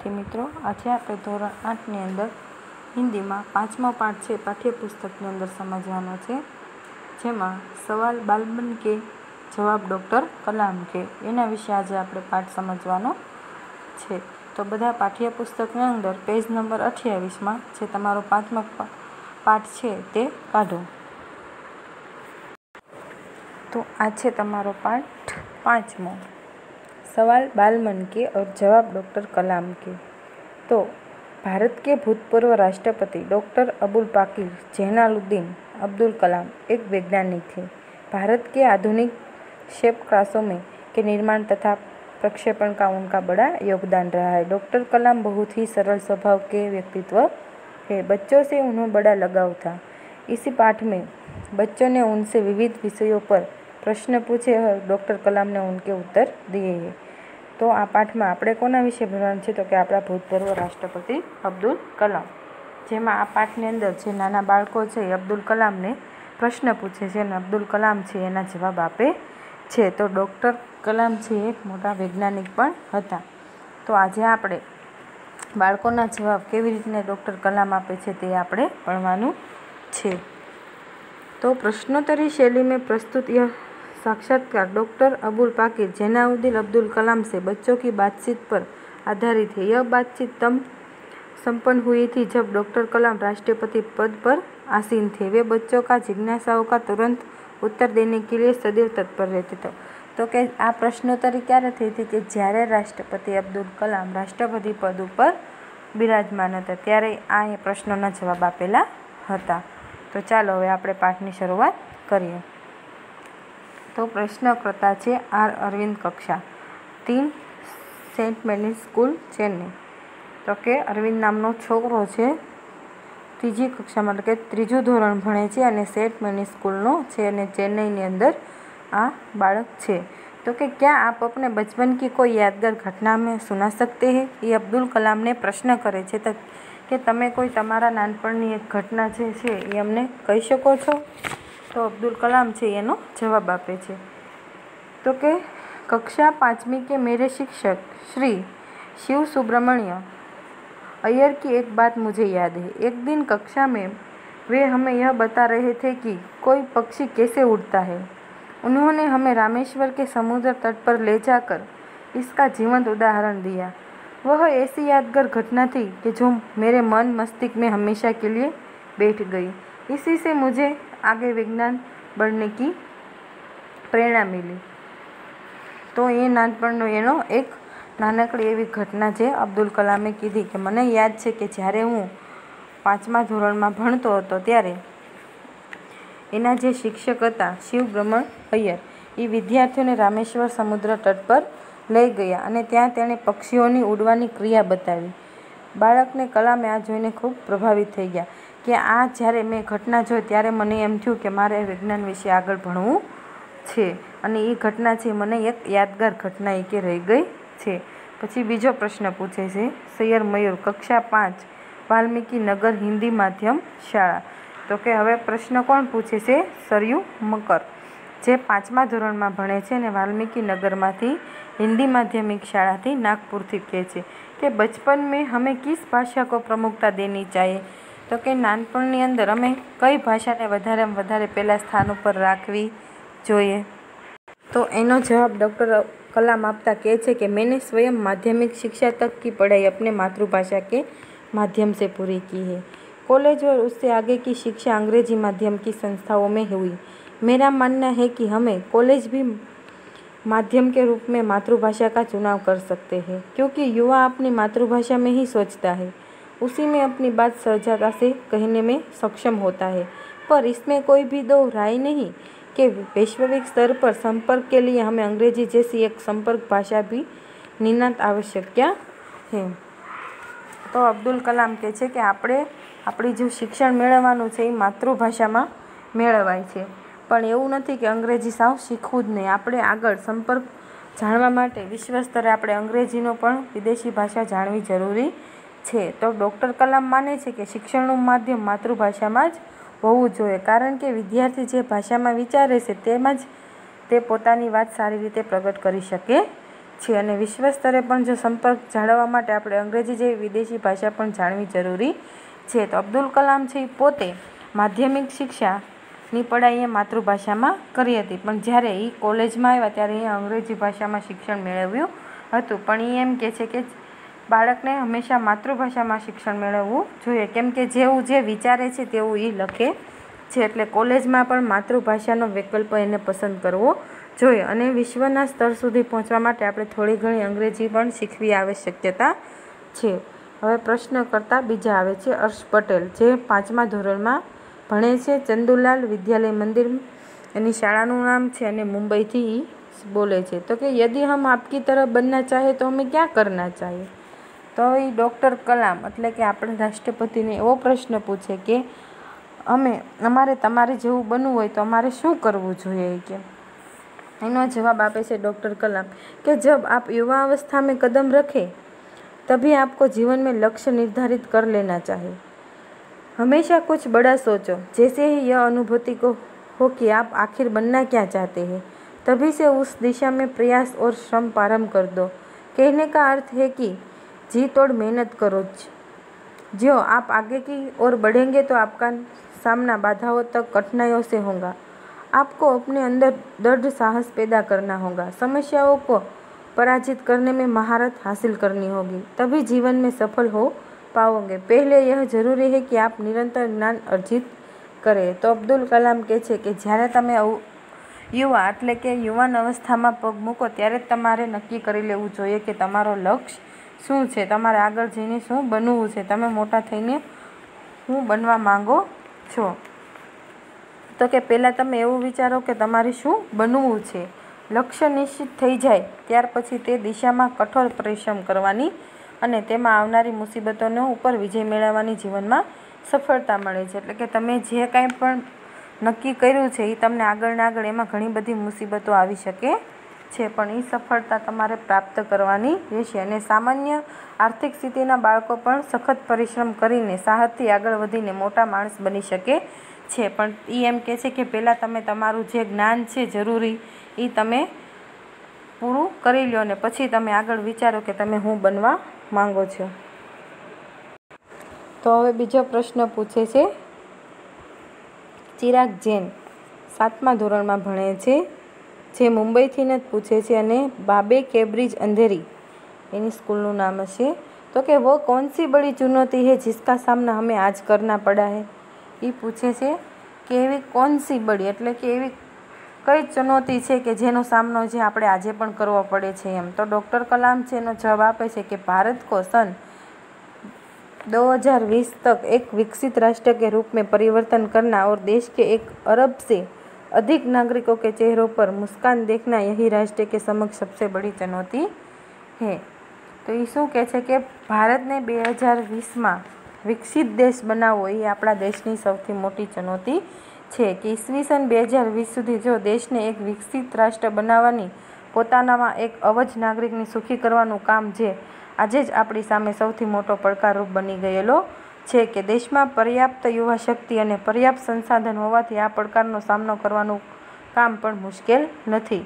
વિદ્યાર્થી મિત્રો, આજે આપણે ધોરણ 8ની અંદર હિન્દીમાં 5મો પાઠ છે પાઠ્યપુસ્તકની અંદર સમજવાનો છે, જેમાં સવાલ બાલબન કે જવાબ ડૉક્ટર કલામ કે એના વિશે આજે આપણે પાઠ સમજવાનો છે. તો બધા પાઠ્યપુસ્તકની અંદર પેજ નંબર 28માં જે તમારો 5મો પાઠ છે તે કાઢો. તો આ છે તમારો પાઠ 5મો, सवाल बालमन के और जवाब डॉक्टर कलाम के. तो भारत के भूतपूर्व राष्ट्रपति डॉक्टर अबुल पाकिर जैनुलब्दीन अब्दुल कलाम एक वैज्ञानिक थे. भारत के आधुनिक क्षेपणास्त्रों में के निर्माण तथा प्रक्षेपण का उनका बड़ा योगदान रहा है. डॉक्टर कलाम बहुत ही सरल स्वभाव के व्यक्तित्व है. बच्चों से उन्हें बड़ा लगाव था. इसी पाठ में बच्चों ने उनसे विविध विषयों पर प्रश्न पूछे और डॉक्टर कलाम ने उनके उत्तर दिए हैं. तो आ पाठ में આપણે કોના વિશે ભણવાનું છે તો કે આપણા ભૂતપૂર્વ રાષ્ટ્રપતિ અબ્દુલ કલામ, જેમાં આ પાઠની અંદર જે નાના બાળકો છે એ અબ્દુલ કલામને પ્રશ્ન પૂછે છે અને અબ્દુલ કલામ છે એના જવાબ આપે છે. તો ડૉક્ટર કલામ છે એક મોટા વૈજ્ઞાનિક પણ હતા. તો આજે આપણે બાળકોના જવાબ કેવી રીતને ડૉક્ટર કલામ આપે છે તે આપણે ભણવાનું છે. तो प्रश्नोत्तरी शैली में प्रस्तुत यह साक्षात्कार डॉक्टर अबुल पाकिर जैनुलब्दीन अब्दुल कलाम से बच्चों की बातचीत पर आधारित है. यह बातचीत तब संपन्न हुई थी जब डॉक्टर कलाम राष्ट्रपति पद पर आसीन थे. वे बच्चों का जिज्ञासाओं का तुरंत उत्तर देने के लिए सदैव तत्पर रहते थे. तो कि आ प्रश्नोत्तरी क्यारे थई थी कि જ્યારે રાષ્ટ્રપતિ અબ્દુલ કલામ રાષ્ટ્રપતિ પદ ઉપર બિરાજમાન હતા ત્યારે આ પ્રશ્નોના જવાબ આપેલા હતા. તો ચાલો હવે આપણે પાઠની શરૂઆત કરીએ. તો પ્રશ્નકર્તા છે આર અરવિંદ, કક્ષા 3, સેન્ટ મેરીઝ સ્કૂલ, ચેન્નઈ. તો કે અરવિંદ નામનો છોકરો છે, ત્રીજી કક્ષામાં એટલે કે ત્રીજું ધોરણ ભણે છે અને સેન્ટ મેરીઝ સ્કૂલનો છે અને ચેન્નઈની અંદર આ બાળક છે. तो कि क्या आप अपने बचपन की कोई यादगार घटना में सुना सकते हैं? ये अब्दुल कलाम ने प्रश्न करे છે તો કે તમે કોઈ તમારા નાનપણની એક ઘટના જે છે એ અમને કહી શકો છો? તો અબ્દુલ કલામ છે એનો જવાબ આપે છે. તો કે कक्षा 5वीं के मेरे शिक्षक श्री शिव सुब्रमण्य अय्यर की एक बात मुझे याद है. एक दिन कक्षा में वे हमें यह बता रहे थे कि कोई पक्षी कैसे उड़ता है. उन्होंने हमें रामेश्वर के समुद्र तट पर ले जाकर इसका जीवंत उदाहरण दिया. वह ऐसी यादगार घटना थी कि जो मेरे मन मस्तिष्क में हमेशा के लिए बैठ गई. इसी से मुझे आगे विज्ञान बढ़ने की प्रेरणा मिली. तो ये नानपणનો એનો એક નાનકડી એવી ઘટના છે અબ્દુલ કલામે કીધી કે મને યાદ છે કે જ્યારે હું 5મા ધોરણમાં ભણતો હતો ત્યારે એના જે શિક્ષક હતા શિવબ્રહ્મણ અય્યર એ વિદ્યાર્થીઓને રામેશ્વર સમુદ્ર તટ પર લઈ ગયા અને ત્યાં તેણે પક્ષીઓની ઉડવાની ક્રિયા બતાવી. બાળકને કલામે આ જોઈને ખૂબ પ્રભાવિત થઈ ગયા કે આ જ્યારે મેં ઘટના જોઈ ત્યારે મને એમ થયું કે મારે વિજ્ઞાન વિશે આગળ ભણવું છે અને એ ઘટના છે મને એક યાદગાર ઘટના એ કે રહી ગઈ છે. પછી બીજો પ્રશ્ન પૂછે છે સૈયર મયુર, કક્ષા 5, વાલ્મીકી નગર હિન્દી માધ્યમ શાળા. તો કે હવે પ્રશ્ન કોણ પૂછે છે? સરયુ મકર, જે 5મા ધોરણમાં ભણે છે અને વાલ્મીકી નગરમાંથી हिंदी माध्यमिक शाला थी नागपुर थी कहे छे कि बचपन में हमें किस भाषा को प्रमुखता देनी चाहिए. तो कि नानपणनी अंदर हमें कई भाषा ने वधारे पहला स्थान पर राखवी जोईए. तो एनो जवाब डॉक्टर कलाम आपता कहे छे कि मैंने स्वयं माध्यमिक शिक्षा तक की पढ़ाई अपने मातृभाषा के माध्यम से पूरी की है. कॉलेज और उससे आगे की शिक्षा अंग्रेजी माध्यम की संस्थाओं में हुई. मेरा मानना है कि हमें कॉलेज भी माध्यम के रूप में मातृभाषा का चुनाव कर सकते हैं, क्योंकि युवा अपनी मातृभाषा में ही सोचता है, उसी में अपनी बात सहजता से कहने में सक्षम होता है. पर इसमें कोई भी दो राय नहीं कि वैश्विक स्तर पर संपर्क के लिए हमें अंग्रेजी जैसी एक संपर्क भाषा भी नितांत आवश्यक है. तो अब्दुल कलाम कहे छे कि આપણી જે શિક્ષણ મેળવવાનું છે એ માતૃભાષામાં મેળવાય છે, પણ એવું નથી કે અંગ્રેજી સાવ શીખવું જ નહીં. આપણે આગળ સંપર્ક જાણવા માટે વિશ્વ સ્તરે આપણે અંગ્રેજીનો પણ વિદેશી ભાષા જાણવી જરૂરી છે. તો ડૉક્ટર કલામ માને છે કે શિક્ષણનું માધ્યમ માતૃભાષામાં જ હોવું જોઈએ, કારણ કે વિદ્યાર્થી જે ભાષામાં વિચારે છે તેમાં જ તે પોતાની વાત સારી રીતે પ્રગટ કરી શકે છે અને વિશ્વ સ્તરે પણ જો સંપર્ક જાળવવા માટે આપણે અંગ્રેજી જેવી વિદેશી ભાષા પણ જાણવી જરૂરી છે. તો અબ્દુલ કલામ છે એ પોતે માધ્યમિક શિક્ષાની પઢાઈ એ માતૃભાષામાં કરી હતી, પણ જ્યારે એ કોલેજમાં આવ્યા ત્યારે એ અંગ્રેજી ભાષામાં શિક્ષણ મેળવ્યું હતું. પણ એ એમ કહે છે કે બાળકને હંમેશા માતૃભાષામાં શિક્ષણ મેળવવું જોઈએ, કેમ કે જેવું જે વિચારે છે તેવું એ લખે છે. એટલે કોલેજમાં પણ માતૃભાષાનો વિકલ્પ એને પસંદ કરવો જોઈએ અને વિશ્વના સ્તર સુધી પહોંચવા માટે આપણે થોડી ઘણી અંગ્રેજી પણ શીખવી આવશ્યકતા છે. હવે પ્રશ્ન કરતા બીજા આવે છે હર્ષ પટેલ, જે 5મા ધોરણમાં ભણે છે, ચંદુલાલ વિદ્યાલય મંદિર એની શાળાનું નામ છે અને મુંબઈથી બોલે છે. તો કે યદિ હમ આપકી તરફ બનના ચાહે તો હमें ક્યાં કરના ચાહીએ? તો એ ડૉક્ટર કલામ એટલે કે આપણે રાષ્ટ્રપતિને એવો પ્રશ્ન પૂછે કે અમારે તમારે જેવું બનવું હોય તો અમારે શું કરવું જોઈએ? કે એનો જવાબ આપે છે डॉक्टर कलाम कि जब आप युवा अवस्था में कदम रखें तभी आपको जीवन में लक्ष्य निर्धारित कर लेना चाहिए. हमेशा कुछ बड़ा सोचो, जैसे ही यह अनुभूति को हो कि आप आखिर बनना क्या चाहते हैं, तभी से उस दिशा में प्रयास और श्रम प्रारंभ कर दो. कहने का अर्थ है कि जी तोड़ मेहनत करो. जो आप आगे की ओर बढ़ेंगे तो आपका सामना बाधाओं तक कठिनाइयों से होगा. आपको अपने अंदर दृढ़ साहस पैदा करना होगा. समस्याओं को पराजित करने में महारत हासिल करनी होगी, तभी जीवन में सफल हो पाओगे. पहले यह जरूरी है कि आप निरंतर ज्ञान अर्जित करें. तो અબ્દુલ કલામ કહે છે કે જ્યારે તમે યુવા એટલે કે યુવાન અવસ્થામાં પગ મૂકો ત્યારે જ તમારે નક્કી કરી લેવું જોઈએ કે તમારો લક્ષ્ય શું છે, તમારે આગળ જઈને શું બનવું છે, તમે મોટા થઈને શું બનવા માંગો છો. તો કે પહેલાં તમે એવું વિચારો કે તમારે શું બનવું છે. લક્ષ્ય નિશ્ચિત થઈ જાય ત્યાર પછી તે દિશામાં કઠોર પરિશ્રમ કરવાની અને તેમાં આવનારી મુસીબતોનો ઉપર વિજય મેળવવાની જીવનમાં સફળતા મળે છે. એટલે કે તમે જે કાંઈ પણ નક્કી કર્યું છે એ તમને આગળ ને આગળ એમાં ઘણી બધી મુસીબતો આવી શકે છે, પણ એ સફળતા તમારે પ્રાપ્ત કરવાની રહેશે. અને સામાન્ય આર્થિક સ્થિતિના બાળકો પણ સખત પરિશ્રમ કરીને સાહસથી આગળ વધીને મોટા માણસ બની શકે છે. પણ એ એમ કહે છે કે પહેલાં તમે તમારું જે જ્ઞાન છે જરૂરી એ તમે પૂરું કરી લો ને પછી તમે આગળ વિચારો કે તમે શું બનવા માંગો છો. તો હવે બીજો પ્રશ્ન પૂછે છે ચિરાગ જૈન, 7મા ધોરણમાં ભણે છે, જે મુંબઈથી જ પૂછે છે અને બાબે કેબ્રિજ અંધેરી એની સ્કૂલનું નામ હશે. તો કે वो कौन सी बड़ी चुनौती है जिसका सामना हमें आज करना पड़ा है? એ પૂછે છે કે એવી કોણ સી બડી એટલે કે એવી કઈ ચુનૌતી છે કે જેનો સામનો જે આપણે આજે પણ કરવો પડે છે એમ. તો ડૉક્ટર કલામ છે એનો જવાબ આપે છે કે भारत को सन 2020 तक एक विकसित राष्ट्र के रूप में परिवर्तन करना और देश के 1 अरब से अधिक नागरिकों के चेहरों पर मुस्कान देखना यही राष्ट्र के समक्ष सबसे बड़ी चुनौती है. તો એ શું કહે છે કે ભારતને 2020માં વિકસિત દેશ બનાવવો એ આપણા દેશની સૌથી મોટી ચુનૌતી છે. કે ઈસવીસન 2020 સુધી જો દેશને એક વિકસિત રાષ્ટ્ર બનાવવાની પોતાનામાં એક અબજ નાગરિકને સુખી કરવાનું કામ જે આજે જ આપણી સામે સૌથી મોટો પડકારરૂપ બની ગયેલો છે કે દેશમાં પર્યાપ્ત યુવા શક્તિ અને પર્યાપ્ત સંસાધન હોવાથી આ પડકારનો સામનો કરવાનું કામ પણ મુશ્કેલ નથી.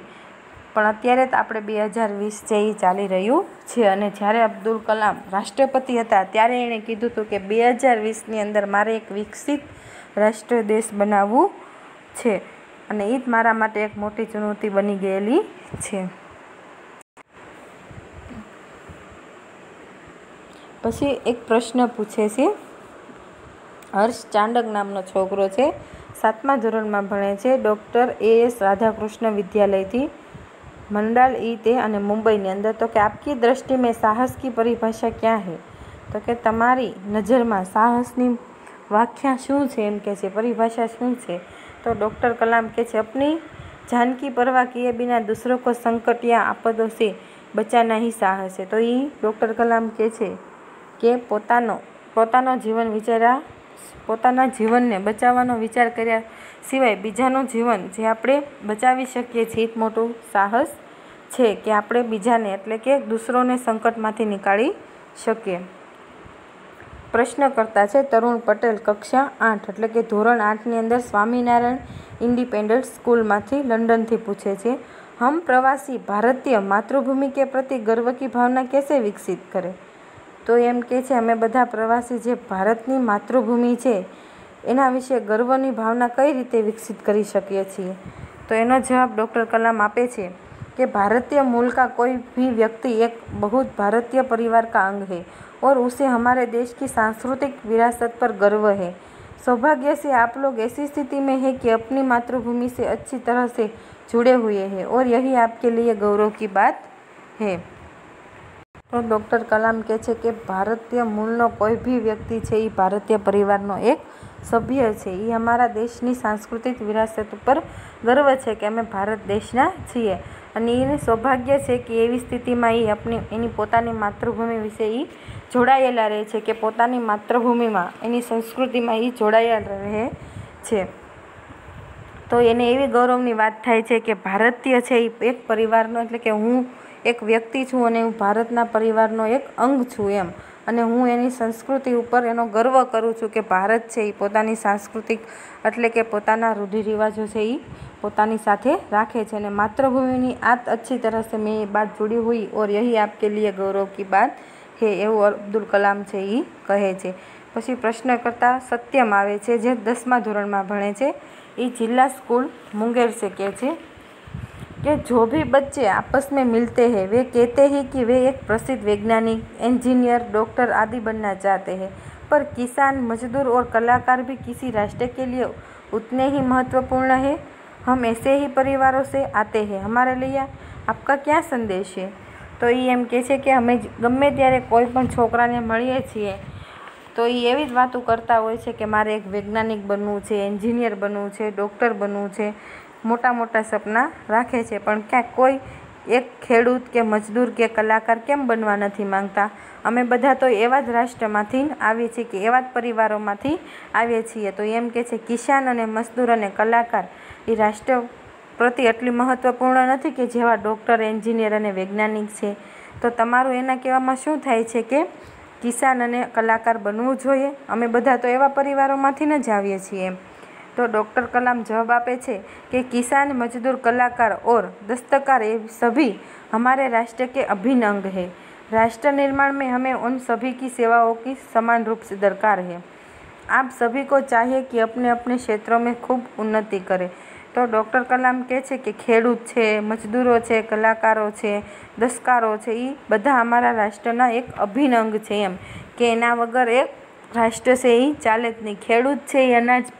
પણ અત્યારે જ આપણે 2020 છે એ ચાલી રહ્યું છે અને જ્યારે અબ્દુલ કલામ રાષ્ટ્રપતિ હતા ત્યારે એણે કીધું હતું કે 2020ની અંદર મારે એક વિકસિત રાષ્ટ્ર દેશ બનાવવું છે અને એ જ મારા માટે એક મોટી ચુનૌતી બની ગયેલી છે. પછી એક પ્રશ્ન પૂછે છે હર્ષ ચાંડક નામનો છોકરો છે, 7મા ધોરણમાં ભણે છે, ડૉક્ટર AS રાધાકૃષ્ણ વિદ્યાલયથી મંડાલ તે અને મુંબઈની અંદર. તો કે આપકી દ્રષ્ટિ મેં સાહસ કી પરિભાષા ક્યાં હૈ? તો કે તમારી નજરમાં સાહસની વ્યાખ્યા શું છે એમ કહે છે, પરિભાષા શું છે? તો ડૉક્ટર કલામ કહે છે अपनी जान की परवाह किए बिना दूसरों को संकट या आपदों से बचाना ही साहस है. તો એ ડૉક્ટર કલામ કહે છે કે પોતાના જીવનને બચાવવાનો વિચાર કર્યા સિવાય બીજાનું જીવન જે આપણે બચાવી શકીએ છીએ એ જ મોટું સાહસ છે કે આપણે બીજાને એટલે કે દૂસરોને સંકટમાંથી નીકાળી શકીએ. પ્રશ્ન કરતા છે તરુણ પટેલ, કક્ષા 8 એટલે કે ધોરણ 8ની અંદર સ્વામિનારાયણ ઇન્ડિપેન્ડન્ટ સ્કૂલમાંથી લંડનથી પૂછે છે हम प्रवासी भारतीय मातृभूमि के प्रति गर्व की भावना कैसे विकसित करें? तो एम કહે છે અમે બધા પ્રવાસી જે ભારતની માતૃભૂમિ છે એના વિશે ગર્વની ભાવના કઈ રીતે વિકસિત કરી શકીએ છીએ? તો એનો જવાબ ડૉક્ટર કલામ આપે છે कि भारतीय मूल का कोई भी व्यक्ति एक बहुत भारतीय परिवार का अंग है और उसे हमारे देश की सांस्कृतिक विरासत पर गर्व है। सौभाग्य से आप लोग ऐसी स्थिति में हैं कि अपनी मातृभूमि से अच्छी तरह से जुड़े हुए हैं और यही आपके लिए गौरव की बात है। तो डॉक्टर कलाम કહે છે કે ભારતીય મૂળનો કોઈ બી વ્યક્તિ છે એ ભારતીય પરિવારનો એક સભ્ય છે, એ અમારા દેશની સાંસ્કૃતિક વિરાસત ઉપર ગર્વ છે કે અમે ભારત દેશના છીએ અને એને સૌભાગ્ય છે કે એવી સ્થિતિમાં એ એની પોતાની માતૃભૂમિ વિશે એ જોડાયેલા રહે છે કે પોતાની માતૃભૂમિમાં એની સંસ્કૃતિમાં એ જોડાયેલા રહે છે। તો એને એવી ગૌરવની વાત થાય છે કે ભારતીય છે એ એક પરિવારનો, એટલે કે હું એક વ્યક્તિ છું અને હું ભારતના પરિવારનો એક અંગ છું એમ, અને હું એની સંસ્કૃતિ ઉપર એનો ગર્વ કરું છું કે ભારત છે એ પોતાની સાંસ્કૃતિક એટલે કે પોતાના રૂઢિરિવાજો છે એ પોતાની સાથે રાખે છે અને માતૃભૂમિની આત अच्छी तरह से मैं ये बात जुड़ी हुई और यही आपके लिए गौरव की बात है એવું અબ્દુલ કલામ છે એ કહે છે। પછી પ્રશ્નકર્તા સત્યમ આવે છે જે 10મા ધોરણમાં ભણે છે, એ જિલ્લા સ્કૂલ મુંગેર से કહે છે कि जो भी बच्चे आपस में मिलते हैं वे कहते हैं कि वे एक प्रसिद्ध वैज्ञानिक, इंजीनियर, डॉक्टर आदि बनना चाहते हैं, पर किसान, मजदूर और कलाकार भी किसी राष्ट्र के लिए उतने ही महत्वपूर्ण हैं। हम ऐसे ही परिवारों से आते हैं, हमारे लिए आपका क्या संदेश है? तो ये એમ કહે છે કે અમે ગમે ત્યારે કોઈ પણ છોકરાને મળીએ છીએ તો એ એવી જ વાતો કરતા હોય છે કે મારે એક વૈજ્ઞાનિક બનવું છે, એન્જિનિયર બનવું છે, ડૉક્ટર બનવું છે, મોટા મોટા સપના રાખે છે, પણ ક્યાંક કોઈ એક ખેડૂત કે મજદૂર કે કલાકાર કેમ બનવા નથી માંગતા? અમે બધા તો એવા જ રાષ્ટ્રમાંથી આવીએ છીએ કે એવા જ પરિવારોમાંથી આવીએ છીએ। તો એમ કહે છે કિસાન અને મજદૂર અને કલાકાર એ રાષ્ટ્ર પ્રતિ એટલી મહત્ત્વપૂર્ણ નથી કે જેવા ડૉક્ટર, એન્જિનિયર અને વૈજ્ઞાનિક છે। તો તમારું એના કહેવામાં શું થાય છે કે કિસાન અને કલાકાર બનવું જોઈએ? અમે બધા તો એવા પરિવારોમાંથી જ આવીએ છીએ એમ। तो डॉक्टर कलाम जवाब आपे छे कि किसान, मजदूर, कलाकार और दस्तकार ये सभी हमारे राष्ट्र के अभिन्न अंग है। राष्ट्र निर्माण में हमें उन सभी की सेवाओं की समान रूप से दरकार है। आप सभी को चाहिए कि अपने अपने क्षेत्रों में खूब उन्नति करें। तो डॉक्टर कलाम कहे छे कि खेडूत छे, मजदूरों छे, कलाकारों छे, दस्तकारों छे, ये बधा हमारा राष्ट्रना एक अभिन्न अंग छे एम के एना वगर एक राष्ट्र से ही चाले ज नहीं। खेडूत छे अनाज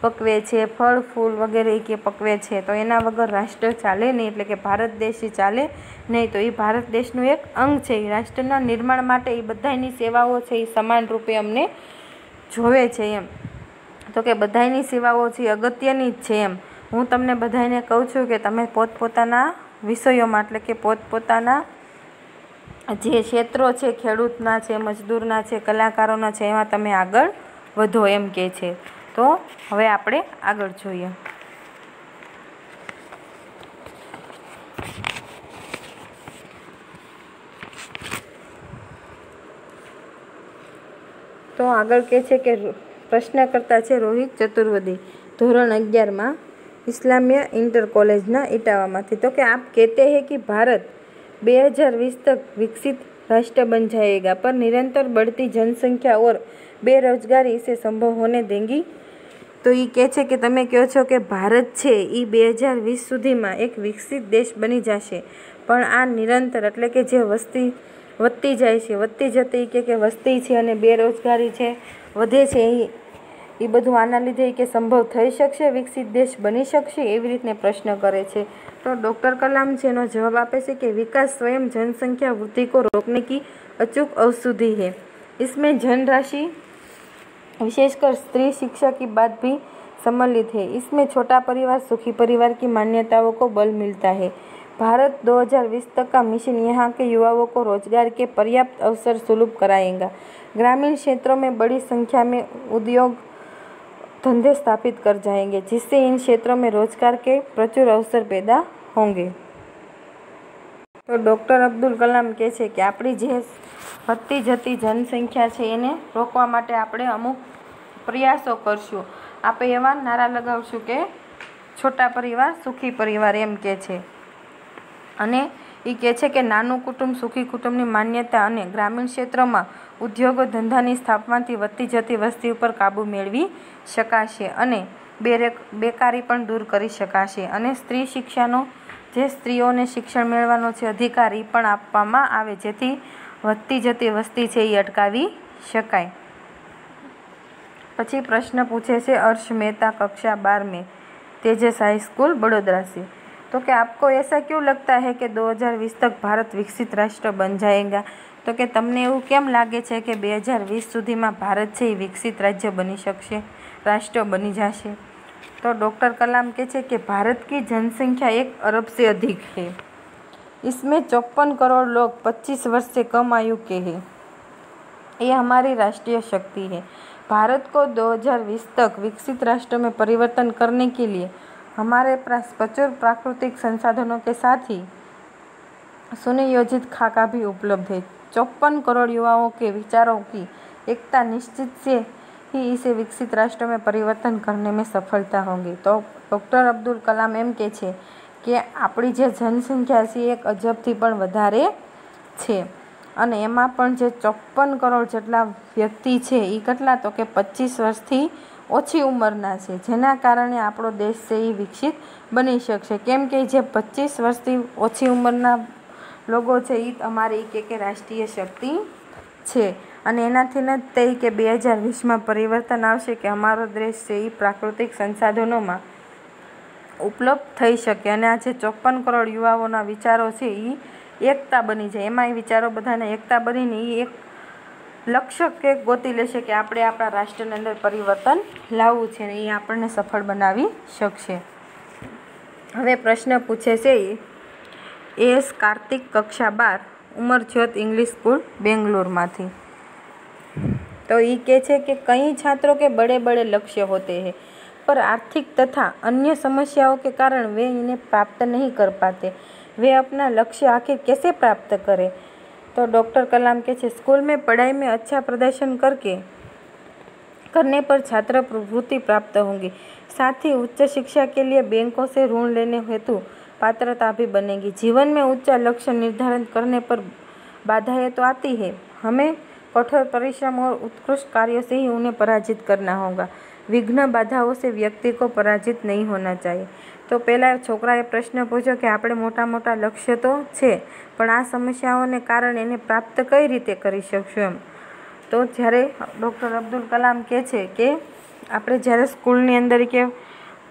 पकवे छे, फल फूल वगैरह के पकवे छे, तो एना वगर राष्ट्र चाले नहीं, एटले के भारत देश चाले नहीं। तो ये भारत देशનું एक अंग છે। રાષ્ટ્રના નિર્માણ માટે એ બધાની સેવાઓ છે એ સમાન રૂપે અમને જોવે છે એમ। તો કે બધાની સેવાઓ છે અગત્યની જ છે એમ। હું તમને બધાને કહું છું કે તમે પોતપોતાના વિષયોમાં એટલે કે પોતપોતાના જે ક્ષેત્રો છે, ખેડૂતના છે, મજદૂરના છે, કલાકારોના છે, એમાં તમે આગળ વધો એમ કહે છે। તો હવે આપણે આગળ જોઈએ। તો આગળ કહે છે કે પ્રશ્નકર્તા છે રોહિત ચતુર્વેદી, ધોરણ 11માં इस्लामिया इंटर कॉलेजना इटावामांथी। तो कि आप कहते हैं कि भारत 2020 तक विकसित राष्ट्र बन जाएगा, पर निरंतर बढ़ती जनसंख्या और बेरोजगारी इसे संभव होने देंगी? तो ये कहे छे कि तमे कहो छो कि भारत छे ई 2020 सुधीमां एक विकसित देश बनी जशे, पण आ निरंतर एटले के जे वस्ती વધતી જાય છે, વધતી જતી કે વસ્તી છે અને બેરોજગારી છે વધે છે, એ બધું આના લીધે કે સંભવ થઈ શકશે, વિકસિત દેશ બની શકશે, એવી રીતને પ્રશ્ન કરે છે। તો ડૉક્ટર કલામ છે એનો જવાબ આપે છે कि विकास स्वयं जनसंख्या वृद्धि को रोकने की अचूक औषधि है। इसमें जनराशि विशेषकर स्त्री शिक्षा की बात भी सम्मिलित है। इसमें छोटा परिवार, सुखी परिवार की मान्यताओं को बल मिलता है। भारत 2020 तक का मिशन यहाँ के युवाओं को रोजगार के पर्याप्त अवसर सुलभ कराएगा। ग्रामीण क्षेत्रों में बड़ी संख्या में उद्योग धंधे स्थापित कर जाएंगे, जिससे इन क्षेत्रों में रोजगार के प्रचुर अवसर पैदा होंगे। तो डॉक्टर अब्दुल कलाम કહે છે કે આપણી જે વધતી જતી જનસંખ્યા છે એને રોકવા માટે આપણે અમુક પ્રયાસો કરશું। આપણે એવા નારા લગાવશું કે છોટા પરિવાર સુખી પરિવાર એમ કહે છે। અને એ કહે છે કે નાનું કુટુંબ સુખી કુટુંબની માન્યતા અને ગ્રામીણ ક્ષેત્રોમાં ઉદ્યોગો ધંધાની સ્થાપનાથી વધતી જતી વસ્તી ઉપર કાબૂ મેળવી શકાશે અને બેકારી પણ દૂર કરી શકાશે અને સ્ત્રી શિક્ષાનો જે સ્ત્રીઓને શિક્ષણ મેળવવાનો છે અધિકાર એ પણ આપવામાં આવે, જેથી વધતી જતી વસ્તી છે એ અટકાવી શકાય. પછી પ્રશ્ન પૂછે છે હર્ષ મહેતા, कक्षा 12 में, तेजस हाई स्कूल बड़ोदरा से. तो कि आपको ऐसा क्यों लगता है कि 2020 तक भारत विकसित राष्ट्र बन जाएगा? तो कि તમને એવું કેમ લાગે છે કે 2020 સુધીમાં ભારત છે એ વિકસિત રાજ્ય બની શકશે, રાષ્ટ્ર બની જશે? तो डॉक्टर कलाम કહે છે कि भारत की जनसंख्या 1 अरब से अधिक है. इसमें 54 करोड़ लोग 25 वर्ष से कम आयु के हैं. ये हमारी राष्ट्रीय शक्ति है. भारत को 2020 तक विकसित राष्ट्र में परिवर्तन करने के लिए हमारे पास प्रचुर प्राकृतिक संसाधनों के साथ ही सुनियोजित खाका भी उपलब्ध है. 54 करोड़ युवाओं के विचारों की एकता निश्चित से ही इसे विकसित राष्ट्र में परिवर्तन करने में सफलता होगी. तो डॉक्टर अब्दुल कलाम एम કહે છે કે આપણી જે જનસંખ્યા છે એક અજબથી પણ વધારે છે અને એમાં પણ જે 54 કરોડ જેટલા વ્યક્તિ છે એ કેટલા? તો કે 25 વર્ષથી ઓછી ઉંમરના છે, જેના કારણે આપણો દેશ છે એ વિકસિત બની શકશે. કેમ કે જે 25 વર્ષથી ઓછી ઉંમરના લોકો છે એ અમારી કે રાષ્ટ્રીય શક્તિ છે અને એનાથી ન થઈ કે 2020માં પરિવર્તન આવશે કે અમારો દેશ છે એ પ્રાકૃતિક સંસાધનોમાં ઉપલબ્ધ થઈ શકે અને આ જે 54 કરોડ યુવાઓના વિચારો છે એ એકતા બની જાય. એમાં એ વિચારો બધાને એકતા બનીને એ એક લક્ષ્ય કે ગોતી લેશે કે આપણે આપણા રાષ્ટ્રની અંદર પરિવર્તન લાવવું છે ને એ આપણને સફળ બનાવી શકશે. હવે પ્રશ્ન પૂછે છે એસ કાર્તિક, कक्षा 12, उमरज्योत इंग्लिश स्कूल बेंगलोर माथी. तो ये कहे कि कई छात्रों के बड़े बड़े लक्ष्य होते हैं पर आर्थिक तथा अन्य समस्याओं के कारण वे इन्हें प्राप्त नहीं कर पाते. वे अपना लक्ष्य आखिर कैसे प्राप्त करें? तो डॉक्टर कलाम कहते स्कूल में पढ़ाई में अच्छा प्रदर्शन करने पर छात्रवृत्ति प्राप्त होंगी. साथ ही उच्च शिक्षा के लिए बैंकों से ऋण लेने हेतु पात्रता भी बनेगी. जीवन में ऊंचा लक्ष्य निर्धारण करने पर बाधाएं तो आती है, हमें कठोर परिश्रम और उत्कृष्ट कार्यों से ही उन्हें पराजित करना होगा. विघ्न बाधाओं से व्यक्ति को पराजित नहीं होना चाहिए. तो पहला छोकराए प्रश्न पूछ्यो कि આપણે મોટા મોટા લક્ષ્ય તો છે પણ આ સમસ્યાઓને કારણે એને પ્રાપ્ત કઈ રીતે કરી શકશું એમ. તો જ્યારે ડૉક્ટર અબ્દુલ કલામ કહે છે કે આપણે જ્યારે સ્કૂલની અંદર કે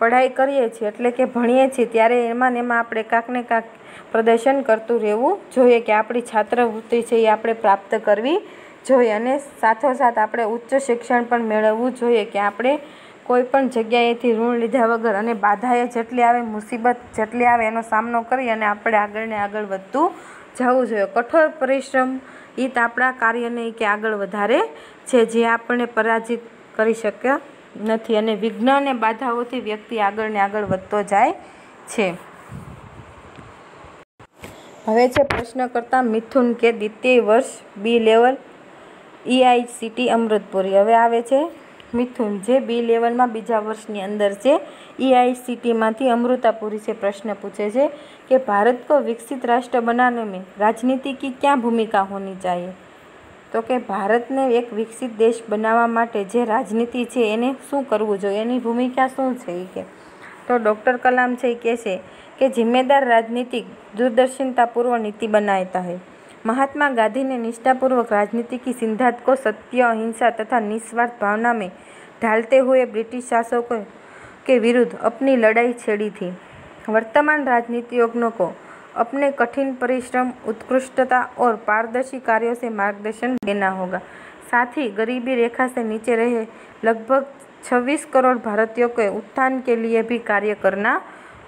પઢાઈ કરીએ છીએ એટલે કે ભણીએ છીએ ત્યારે એમાં ને એમાં આપણે કાંક ને કાંક પ્રદર્શન કરતું રહેવું જોઈએ કે આપણી છાત્રવૃત્તિ છે એ આપણે પ્રાપ્ત કરવી જોઈએ અને સાથોસાથ આપણે ઉચ્ચ શિક્ષણ પણ મેળવવું જોઈએ કે આપણે કોઈ પણ જગ્યાએથી ઋણ લીધા વગર અને બાધાએ જેટલી આવે, મુસીબત જેટલી આવે એનો સામનો કરી અને આપણે આગળ ને આગળ વધતું જવું જોઈએ. કઠોર પરિશ્રમ એ જ આપણા કાર્યને કે આગળ વધારે છે જે આપણને પરાજિત કરી શક્યા નથી અને વિઘ્ન અને બાધાઓથી વ્યક્તિ આગળ ને આગળ વધતો જાય છે. હવે છે પ્રશ્ન કરતા મિથુન કે દ્વિતીય વર્ષ બી લેવલ EICT અમૃતપુરી. હવે આવે છે મિથુન જે બી લેવલમાં બીજા વર્ષની અંદર છે EICTમાંથી અમૃતાપુરી છે. પ્રશ્ન પૂછે છે कि भारत को विकसित राष्ट्र बनाने में राजनीति की क्या भूमिका होनी चाहिए? तो कि ભારતને એક વિકસિત દેશ બનાવવા માટે જે રાજનીતિ છે એને શું કરવું જોઈએ, એની ભૂમિકા શું છે એ કે તો ડૉક્ટર કલામ છે એ કહે છે कि जिम्मेदार राजनीतिक दूरदर्शितापूर्व नीति बनाता है. महात्मा गांधी ने निष्ठापूर्वक राजनीति की सिद्धांत को सत्य, अहिंसा तथा निस्वार्थ भावना में ढालते हुए ब्रिटिश शासकों के विरुद्ध अपनी लड़ाई छेड़ी थी. वर्तमान राजनीतिज्ञों को अपने कठिन परिश्रम, उत्कृष्टता और पारदर्शी कार्यों से मार्गदर्शन देना होगा. साथ ही गरीबी रेखा से नीचे रहे लगभग 26 करोड़ भारतीयों के उत्थान के लिए भी कार्य करना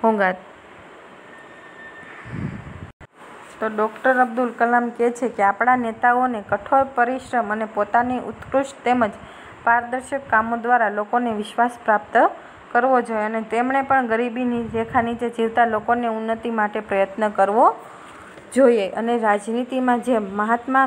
होगा. તો ડૉક્ટર અબ્દુલ કલામ કહે છે કે આપણા નેતાઓને કઠોર પરિશ્રમ અને પોતાની ઉત્કૃષ્ટ તેમજ પારદર્શક કામો દ્વારા લોકોને વિશ્વાસ પ્રાપ્ત કરવો જોઈએ અને તેમણે પણ ગરીબીની રેખા નીચે જીવતા લોકોને ઉન્નતિ માટે પ્રયત્ન કરવો જોઈએ. અને રાજનીતિમાં જે મહાત્મા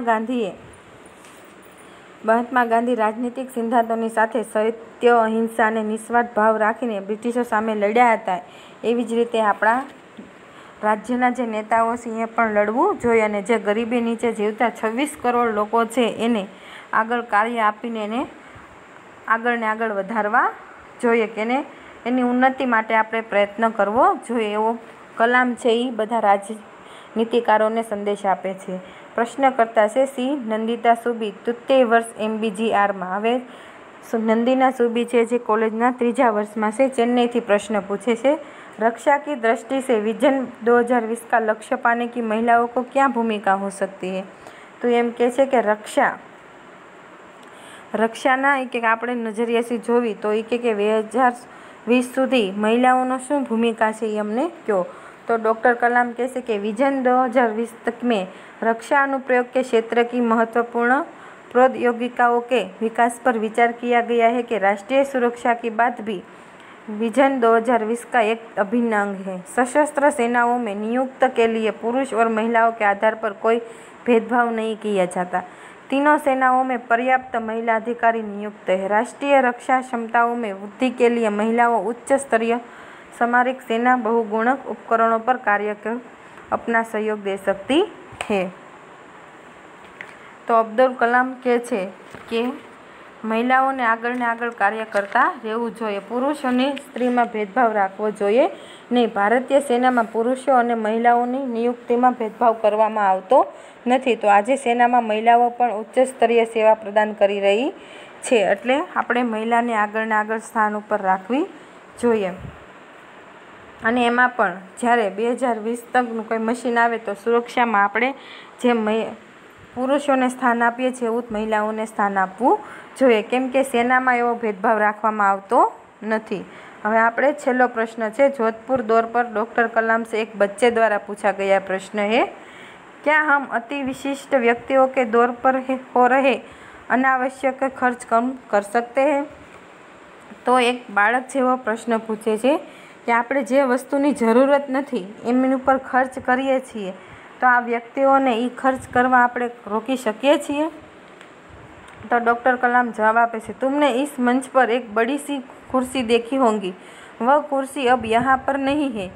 ગાંધી રાજનીતિક સિદ્ધાંતોની સાથે સત્ય, અહિંસા અને નિસ્વાર્થ ભાવ રાખીને બ્રિટિશો સામે લડ્યા હતા એવી જ રીતે આપણા રાજ્યના જે નેતાઓ છે એ પણ લડવું જોઈએ અને જે ગરીબી નીચે જીવતા 26 કરોડ લોકો છે એને આગળ કાર્ય આપીને એને આગળ ને આગળ વધારવા જોઈએ કે એની ઉન્નતિ માટે આપણે પ્રયત્ન કરવો જોઈએ એવો કલામ છે એ બધા રાજનીતિકારોને સંદેશ આપે છે. પ્રશ્નકર્તા છે સી નંદિતા સુબી 73 વર્ષ MBGRમાં. હવે નંદિના સુબી છે જે કોલેજના 3જા વર્ષમાં છે, चेन्नई प्रश्न पूछे से रक्षा की दृष्टि से विजन 2020 का लक्ष्य पाने की महिलाओं को क्या भूमिका हो सकती है? तो एम कहे कि रक्षाना एक આપણે નજરિયાથી જોવી તો એ કે 2020 સુધી મહિલાઓનો શું ભૂમિકા છે એ અમને કહો. तो डॉक्टर कलाम कहते कि विजन 2020 तक में रक्षा अनुप्रयोग के क्षेत्र की महत्वपूर्ण प्रौद्योगिकाओं के विकास पर विचार किया गया है कि राष्ट्रीय सुरक्षा की बात भी विजन 2020 का एक अभिन्न अंग है. सशस्त्र सेनाओं में नियुक्त के लिए पुरुष और महिलाओं के आधार पर कोई भेदभाव नहीं किया जाता. तीनों सेनाओं में पर्याप्त महिला अधिकारी नियुक्त है. राष्ट्रीय रक्षा क्षमताओं में वृद्धि के लिए महिलाओं उच्च स्तरीय सामरिक सेना बहुगुणक उपकरणों पर कार्य कर अपना सहयोग दे सकती है. तो અબ્દુલ કલામ કહે છે કે મહિલાઓને આગળ ને આગળ કાર્ય કરતા રહેવું જોઈએ. પુરુષ અને સ્ત્રીમાં ભેદભાવ રાખવો જોઈએ નહીં. ભારતીય સેનામાં પુરુષો અને મહિલાઓની નિયુક્તિમાં ભેદભાવ કરવામાં આવતો નથી. તો આજે સેનામાં મહિલાઓ પણ ઉચ્ચ સ્તરીય સેવા પ્રદાન કરી રહી છે. એટલે આપણે મહિલાને આગળ ને આગળ સ્થાન ઉપર રાખવી જોઈએ. અને એમાં પણ જ્યારે 2020 તકનું કોઈ મશીન આવે તો સુરક્ષામાં આપણે જેમ પુરુષોને સ્થાન આપીએ છીએ એવું જ મહિલાઓને સ્થાન આપવું જોઈએ, કેમ કે સેનામાં એવો ભેદભાવ રાખવામાં આવતો નથી. હવે આપણે છેલ્લો प्रश्न છે जोधपुर दौर पर डॉक्टर कलाम से एक बच्चे द्वारा पूछा गया प्रश्न है क्या हम अति विशिष्ट व्यक्तियों के दौर पर हो रहे अनावश्यक खर्च कम कर सकते हैं? तो एक बाળક જેવો પ્રશ્ન પૂછે છે કે આપણે જે વસ્તુની જરૂરત નથી એમની ઉપર ખર્ચ કરીએ છીએ તો આ વ્યક્તિઓને એ ખર્ચ કરવા આપણે રોકી શકીએ છીએ? तो डॉक्टर कलाम जवाब आपे છે तुमने इस मंच पर एक बड़ी सी कुर्सी देखी होंगी, वह कुर्सी अब यहाँ पर नहीं है.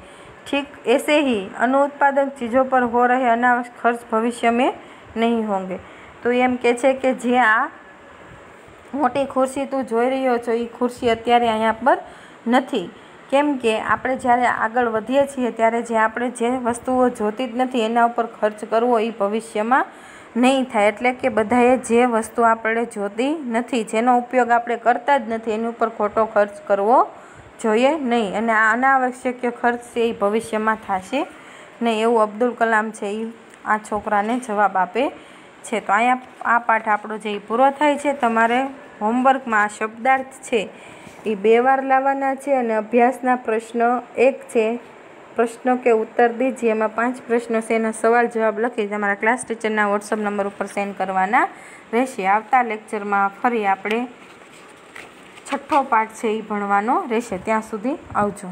ठीक ऐसे ही अनुत्पादक चीज़ों पर हो रहे अनावश्यक खर्च भविष्य में नहीं होंगे. तो એમ કહે છે કે જે આ મોટી ખુરશી તું જોઈ રહ્યો છો એ ખુરશી અત્યારે અહીંયા પર નથી, કેમ કે આપણે જ્યારે આગળ વધીએ છીએ ત્યારે આપણે જે વસ્તુઓ જોતી જ નથી એના ઉપર ખર્ચ કરવો એ ભવિષ્યમાં નહીં થાય. એટલે કે બધાએ જે વસ્તુ આપણે જોતી નથી, જેનો ઉપયોગ આપણે કરતા જ નથી એની ઉપર ખોટો ખર્ચ કરવો જોઈએ નહીં. અને આ અનાવશ્યક ખર્ચ છે એ ભવિષ્યમાં થશે નહીં એવું અબ્દુલ કલામ છે એ આ છોકરાને જવાબ આપે છે. તો અહીંયા આ પાઠ આપણો જે પૂરો થાય છે. તમારે હોમવર્કમાં આ શબ્દાર્થ છે એ 2 વાર લાવવાના છે અને અભ્યાસના પ્રશ્ન 1 છે પ્રશ્નો કે ઉત્તર દીजिए એમાં 5 પ્રશ્નો છે એના સવાલ જવાબ લખી તમારા ક્લાસ ટીચરના વોટ્સઅપ નંબર ઉપર સેન્ડ કરવાના રહેશે. આવતા લેક્ચરમાં ફરી આપણે 6થો પાઠ છે એ ભણવાનો રહેશે. ત્યાં સુધી આવજો.